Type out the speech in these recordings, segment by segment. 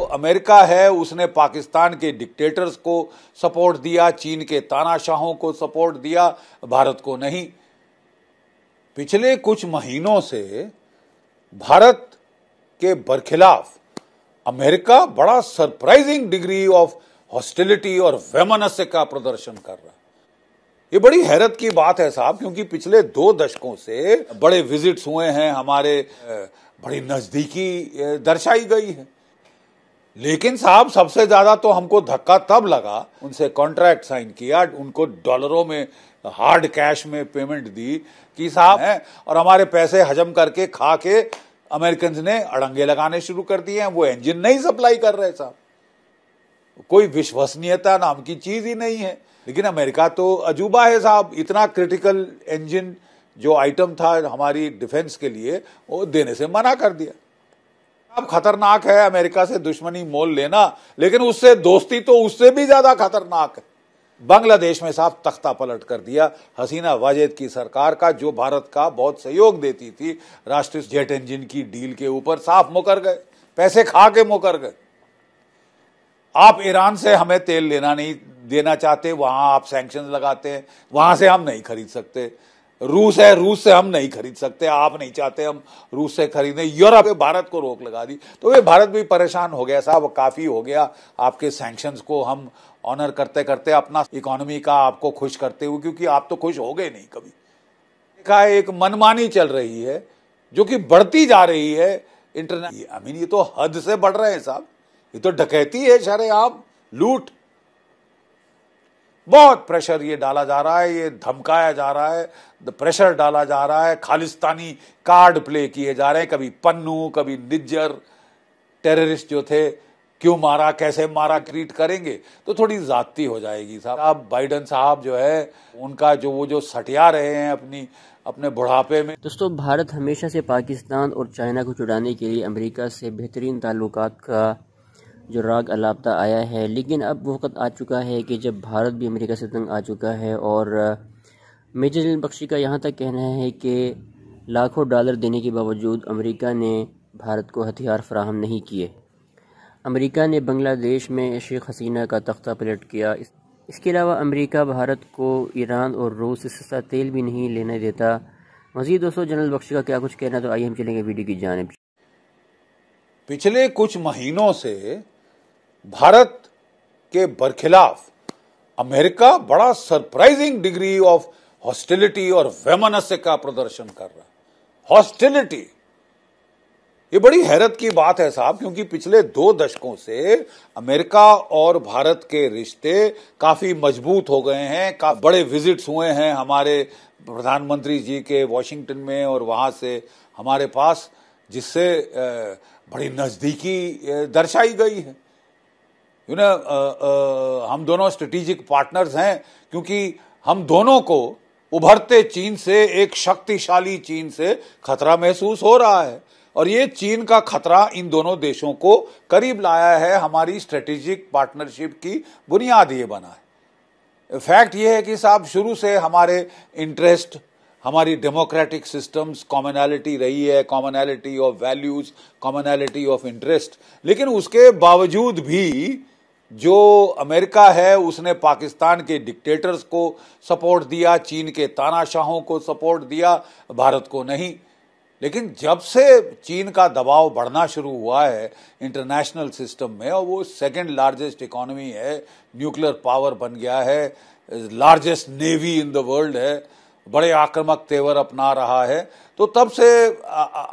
America है उसने पाकिस्तान के डिक्टेटर्स को सपोर्ट दिया, चीन के तानाशाहों को सपोर्ट दिया, भारत को नहीं। पिछले कुछ महीनों से भारत के बरखिलाफ अमेरिका बड़ा सरप्राइजिंग डिग्री ऑफ हॉस्टिलिटी और वैमनस्य का प्रदर्शन कर रहा है। ये बड़ी हैरत की बात है साहब, क्योंकि पिछले 2 दशकों से बड़े विजिट्स हुए हैं, हमारे बड़ी नजदीकी दर्शाई गई है। लेकिन साहब सबसे ज्यादा तो हमको धक्का तब लगा, उनसे कॉन्ट्रैक्ट साइन किया, उनको डॉलरों में हार्ड कैश में पेमेंट दी कि साहब है, और हमारे पैसे हजम करके खा के अमेरिकन ने अड़ंगे लगाने शुरू कर दिए हैं। वो इंजन नहीं सप्लाई कर रहे साहब, कोई विश्वसनीयता नाम की चीज ही नहीं है। लेकिन अमेरिका तो अजूबा है साहब, इतना क्रिटिकल इंजन जो आइटम था हमारी डिफेंस के लिए वो देने से मना कर दिया। अब खतरनाक है अमेरिका से दुश्मनी मोल लेना, लेकिन उससे दोस्ती तो उससे भी ज्यादा खतरनाक है। बांग्लादेश में साहब तख्ता पलट कर दिया हसीना वाजेद की सरकार का, जो भारत का बहुत सहयोग देती थी राष्ट्रीय जेट इंजन की डील के ऊपर। साफ मुकर गए, पैसे खा के मुकर गए। आप ईरान से हमें तेल लेना नहीं देना चाहते, वहां आप सैंक्शन लगाते हैं, वहां से हम नहीं खरीद सकते। रूस है, रूस से हम नहीं खरीद सकते, आप नहीं चाहते हम रूस से खरीदें। यूरोप ने भारत को रोक लगा दी, तो वे भारत भी परेशान हो गया साहब, काफी हो गया आपके सैंक्शंस को हम ऑनर करते करते, अपना इकोनॉमी का आपको खुश करते हुए, क्योंकि आप तो खुश हो गए नहीं कभी। का एक मनमानी चल रही है जो कि बढ़ती जा रही है इंटरनेशनल। ये तो हद से बढ़ रहे हैं साहब, ये तो डकैती है, शरेआम लूट। बहुत प्रेशर ये डाला जा रहा है, ये धमकाया जा रहा है, प्रेशर डाला जा रहा है, खालिस्तानी कार्ड प्ले किए जा रहे हैं। कभी पन्नू, कभी निज्जर, टेररिस्ट जो थे क्यों मारा, कैसे मारा, ट्रीट करेंगे तो थोड़ी जाती हो जाएगी साहब। अब बाइडन साहब जो है उनका जो वो जो सटिया रहे हैं अपने बुढ़ापे में। दोस्तों, भारत हमेशा से पाकिस्तान और चाइना को छुड़ाने के लिए अमेरिका से बेहतरीन ताल्लुकात का जो राग अलापता आया है, लेकिन अब वक्त आ चुका है कि जब भारत भी अमेरिका से तंग आ चुका है। और मेजर जलील बख्शी का यहाँ तक कहना है कि लाखों डॉलर देने के बावजूद अमेरिका ने भारत को हथियार फराहम नहीं किए। अमेरिका ने बांग्लादेश में शेख हसीना का तख्ता पलट किया। इसके अलावा अमेरिका भारत को ईरान और रूस से सस्ता तेल भी नहीं लेने देता। मज़ीद दोस्तों जनरल बख्शी का क्या कुछ कहना, तो आइए हम चलेंगे वीडियो की जानिब। पिछले कुछ महीनों से भारत के बरखिलाफ अमेरिका बड़ा सरप्राइजिंग डिग्री ऑफ हॉस्टिलिटी और वैमनस्य का प्रदर्शन कर रहा है। हॉस्टिलिटी, ये बड़ी हैरत की बात है साहब, क्योंकि पिछले 2 दशकों से अमेरिका और भारत के रिश्ते काफी मजबूत हो गए हैं। काफी बड़े विजिट्स हुए हैं हमारे प्रधानमंत्री जी के वॉशिंगटन में और वहां से हमारे पास, जिससे बड़ी नजदीकी दर्शाई गई है। हम दोनों स्ट्रेटेजिक पार्टनर्स हैं, क्योंकि हम दोनों को उभरते चीन से, एक शक्तिशाली चीन से खतरा महसूस हो रहा है। और ये चीन का खतरा इन दोनों देशों को करीब लाया है। हमारी स्ट्रेटेजिक पार्टनरशिप की बुनियाद ये बना है। फैक्ट ये है कि साहब शुरू से हमारे इंटरेस्ट, हमारी डेमोक्रेटिक सिस्टम्स, कॉमनैलिटी रही है, commonality of values, commonality of interest. लेकिन उसके बावजूद भी जो अमेरिका है उसने पाकिस्तान के डिक्टेटर्स को सपोर्ट दिया, चीन के तानाशाहों को सपोर्ट दिया, भारत को नहीं। लेकिन जब से चीन का दबाव बढ़ना शुरू हुआ है इंटरनेशनल सिस्टम में, और वो सेकंड लार्जेस्ट इकोनॉमी है, न्यूक्लियर पावर बन गया है, largest navy in the world है, बड़े आक्रामक तेवर अपना रहा है, तो तब से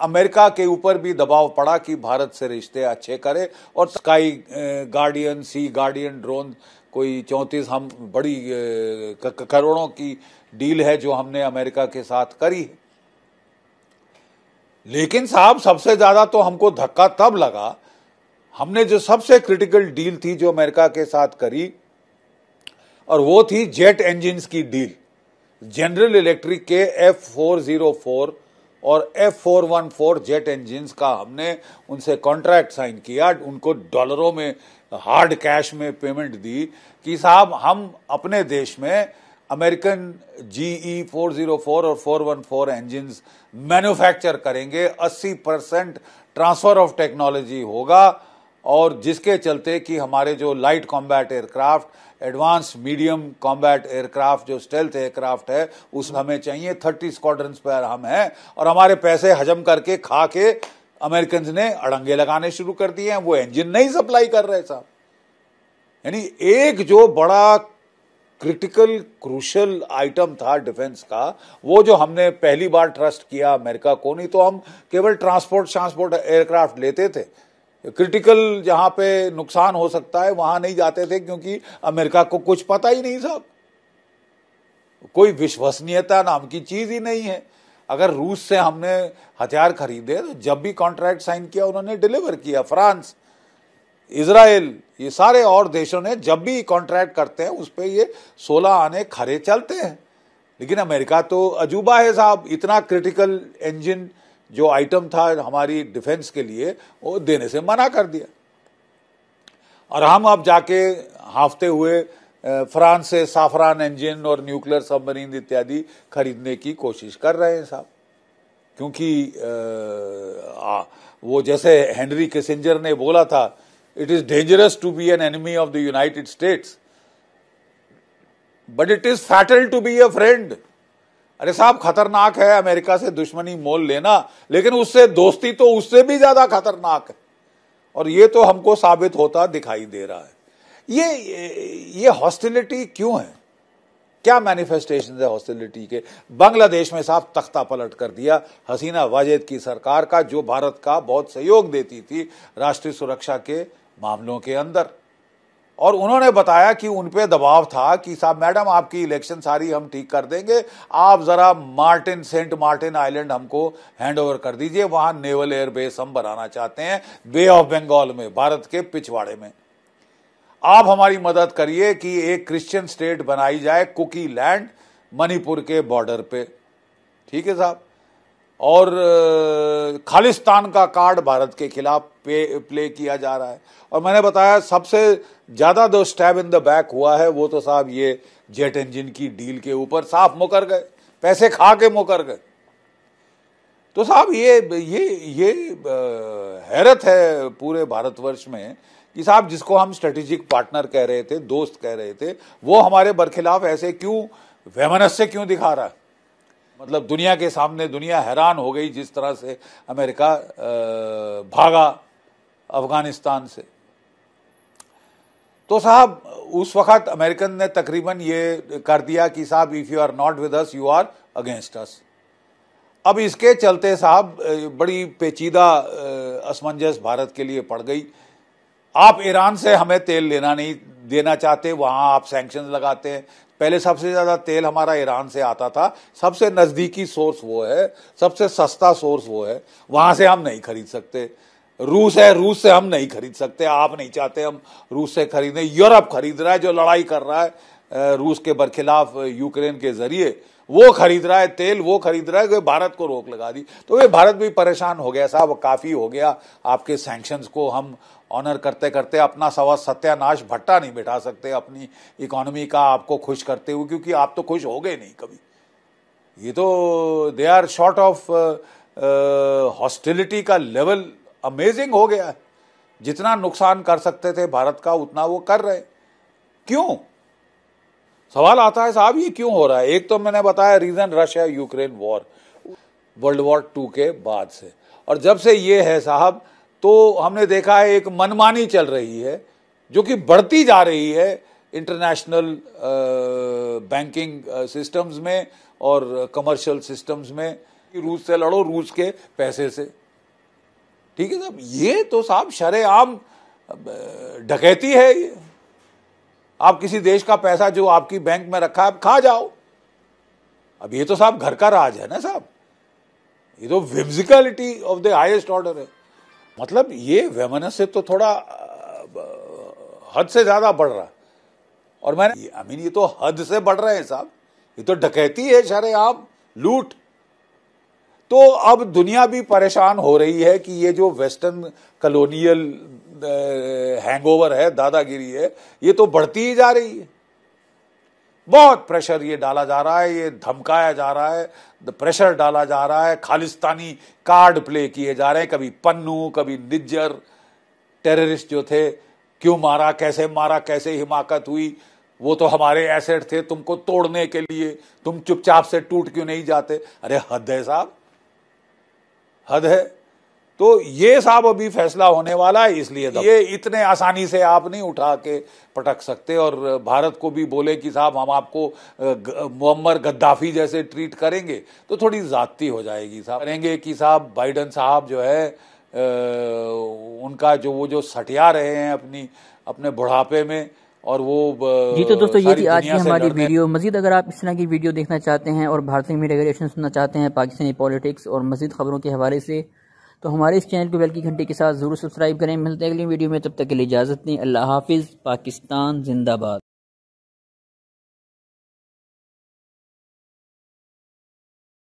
अमेरिका के ऊपर भी दबाव पड़ा कि भारत से रिश्ते अच्छे करे। और स्काई गार्डियन, सी गार्डियन ड्रोन, कोई 34 हम बड़ी करोड़ों की डील है जो हमने अमेरिका के साथ करी है। लेकिन साहब सबसे ज्यादा तो हमको धक्का तब लगा, हमने जो सबसे क्रिटिकल डील थी जो अमेरिका के साथ करी, और वो थी जेट इंजन्स की डील। जनरल इलेक्ट्रिक के F404 और F414 जेट इंजन्स का हमने उनसे कॉन्ट्रैक्ट साइन किया, उनको डॉलरों में हार्ड कैश में पेमेंट दी कि साहब हम अपने देश में अमेरिकन GE 404 और 414 इंजन्स मैन्युफैक्चर करेंगे। 80% ट्रांसफर ऑफ टेक्नोलॉजी होगा और जिसके चलते कि हमारे जो light combat aircraft, advance medium combat aircraft, जो स्टेल्थ एयरक्राफ्ट है, उस हमें चाहिए। 30 स्क्वाड्रंस पर हम हैं और हमारे पैसे हजम करके खा के अमेरिकन ने अड़ंगे लगाने शुरू कर दिए हैं। वो इंजन नहीं सप्लाई कर रहे साहब। यानी एक जो बड़ा क्रिटिकल क्रूशल आइटम था डिफेंस का, वो जो हमने पहली बार ट्रस्ट किया अमेरिका को, नहीं तो हम केवल ट्रांसपोर्ट एयरक्राफ्ट लेते थे। क्रिटिकल जहां पे नुकसान हो सकता है वहां नहीं जाते थे, क्योंकि अमेरिका को कुछ पता ही नहीं साहब। कोई विश्वसनीयता नाम की चीज ही नहीं है। अगर रूस से हमने हथियार खरीदे तो जब भी कॉन्ट्रैक्ट साइन किया उन्होंने डिलीवर किया। फ्रांस, इजराइल, ये सारे और देशों ने जब भी कॉन्ट्रैक्ट करते हैं उस पर ये 16 आने खरे चलते हैं। लेकिन अमेरिका तो अजूबा है साहब। इतना क्रिटिकल इंजन जो आइटम था हमारी डिफेंस के लिए, वो देने से मना कर दिया। और हम अब जाके हाफते हुए फ्रांस से साफरान इंजन और न्यूक्लियर सबमरीन इत्यादि खरीदने की कोशिश कर रहे हैं साहब। क्योंकि वो जैसे हेनरी किसिंजर ने बोला था, it is dangerous to be an enemy of the United States but it is fatal to be a friend. अरे साहब, खतरनाक है अमेरिका से दुश्मनी मोल लेना, लेकिन उससे दोस्ती तो उससे भी ज्यादा खतरनाक है। और ये तो हमको साबित होता दिखाई दे रहा है। ये हॉस्टिलिटी क्यों है? क्या मैनिफेस्टेशन है हॉस्टिलिटी के? बांग्लादेश में साहब तख्ता पलट कर दिया हसीना वाजेद की सरकार का, जो भारत का बहुत सहयोग देती थी राष्ट्रीय सुरक्षा के मामलों के अंदर। और उन्होंने बताया कि उन पे दबाव था कि साहब मैडम, आपकी इलेक्शन सारी हम ठीक कर देंगे, आप जरा सेंट मार्टिन आइलैंड हमको हैंड ओवर कर दीजिए, वहां नेवल एयरबेस हम बनाना चाहते हैं बे ऑफ बंगाल में, भारत के पिछवाड़े में। आप हमारी मदद करिए कि एक क्रिश्चियन स्टेट बनाई जाए, कुकी लैंड, मणिपुर के बॉर्डर पे। ठीक है साहब। और खालिस्तान का कार्ड भारत के खिलाफ प्ले किया जा रहा है। और मैंने बताया सबसे ज्यादा जो स्टैब इन द बैक हुआ है वो तो साहब ये जेट इंजन की डील के ऊपर साफ मुकर गए, पैसे खा के मुकर गए। तो साहब ये हैरत है पूरे भारतवर्ष में कि साहब जिसको हम स्ट्रेटेजिक पार्टनर कह रहे थे, दोस्त कह रहे थे, वो हमारे बरखिलाफ ऐसे क्यों वैमनस्य क्यों दिखा रहा है? मतलब दुनिया के सामने दुनिया हैरान हो गई जिस तरह से अमेरिका भागा अफगानिस्तान से। तो साहब उस वक्त अमेरिकन ने तकरीबन ये कर दिया कि साहब if you are not with us you are against us. अब इसके चलते साहब बड़ी पेचीदा असमंजस भारत के लिए पड़ गई। आप ईरान से हमें तेल लेना नहीं देना चाहते, वहां आप सैंक्शन लगाते हैं। पहले सबसे ज्यादा तेल हमारा ईरान से आता था, सबसे नजदीकी सोर्स वो है, सबसे सस्ता सोर्स वो है, वहां से हम नहीं खरीद सकते। रूस है, रूस से हम नहीं खरीद सकते, आप नहीं चाहते हम रूस से खरीदें। यूरोप खरीद रहा है, जो लड़ाई कर रहा है रूस के बरखिलाफ यूक्रेन के जरिए, वो खरीद रहा है तेल, वो खरीद रहा है, भारत को रोक लगा दी। तो ये भारत भी परेशान हो गया साहब, काफी हो गया, आपके सैंक्शंस को हम ऑनर करते करते अपना सत्यानाश भट्टा नहीं बिठा सकते अपनी इकोनॉमी का आपको खुश करते हुए, क्योंकि आप तो खुश हो गए नहीं कभी। ये तो they are short of hostility का लेवल अमेजिंग हो गया है। जितना नुकसान कर सकते थे भारत का उतना वो कर रहे। क्यों? सवाल आता है साहब ये क्यों हो रहा है? एक तो मैंने बताया reason Russia Ukraine war, world war 2 के बाद से। और जब से ये है साहब तो हमने देखा है एक मनमानी चल रही है जो कि बढ़ती जा रही है इंटरनेशनल बैंकिंग सिस्टम्स में और कमर्शियल सिस्टम्स में। रूस से लड़ो रूस के पैसे से। ठीक है साहब, ये तो साहब शरेआम डकैती है। ये आप किसी देश का पैसा जो आपकी बैंक में रखा है आप खा जाओ। अब ये तो साहब घर का राज है ना साहब, ये तो विम्सिकलिटी ऑफ द हाईएस्ट ऑर्डर है। मतलब ये वैमनस्य तो थोड़ा हद से ज्यादा बढ़ रहा। और मैंने ये तो हद से बढ़ रहे हैं साहब, ये तो डकैती है, शरेआम लूट। तो अब दुनिया भी परेशान हो रही है कि ये जो वेस्टर्न कॉलोनियल हैंगओवर है, दादागिरी है, ये तो बढ़ती ही जा रही है। बहुत प्रेशर ये डाला जा रहा है, ये धमकाया जा रहा है, प्रेशर डाला जा रहा है, खालिस्तानी कार्ड प्ले किए जा रहे हैं, कभी पन्नू कभी निज्जर। टेररिस्ट जो थे, क्यों मारा, कैसे हिमाकत हुई, वो तो हमारे एसेट थे तुमको तोड़ने के लिए, तुम चुपचाप से टूट क्यों नहीं जाते। अरे हद है साहब, हद है। तो ये साहब अभी फैसला होने वाला है, इसलिए ये इतने आसानी से आप नहीं उठा के पटक सकते और भारत को भी बोले कि साहब हम आपको मुअम्मर गद्दाफी जैसे ट्रीट करेंगे तो थोड़ी जाती हो जाएगी साहब। करेंगे कि साहब बाइडन साहब जो है उनका जो सटिया रहे हैं अपने बुढ़ापे में, और वो जी। तो दोस्तों ये थी आज की हमारी वीडियो। मजीद अगर आप इस तरह की वीडियो देखना चाहते हैं और भारतीय मीडिया रिएक्शन सुनना चाहते हैं पाकिस्तानी पॉलिटिक्स और मजीद खबरों के हवाले से, तो हमारे इस चैनल को बेल की घंटी के साथ ज़रूर सब्सक्राइब करें। मिलते हैं अगली वीडियो में, तब तक के लिए इजाज़त दें। अल्लाह हाफिज़। पाकिस्तान जिंदाबाद।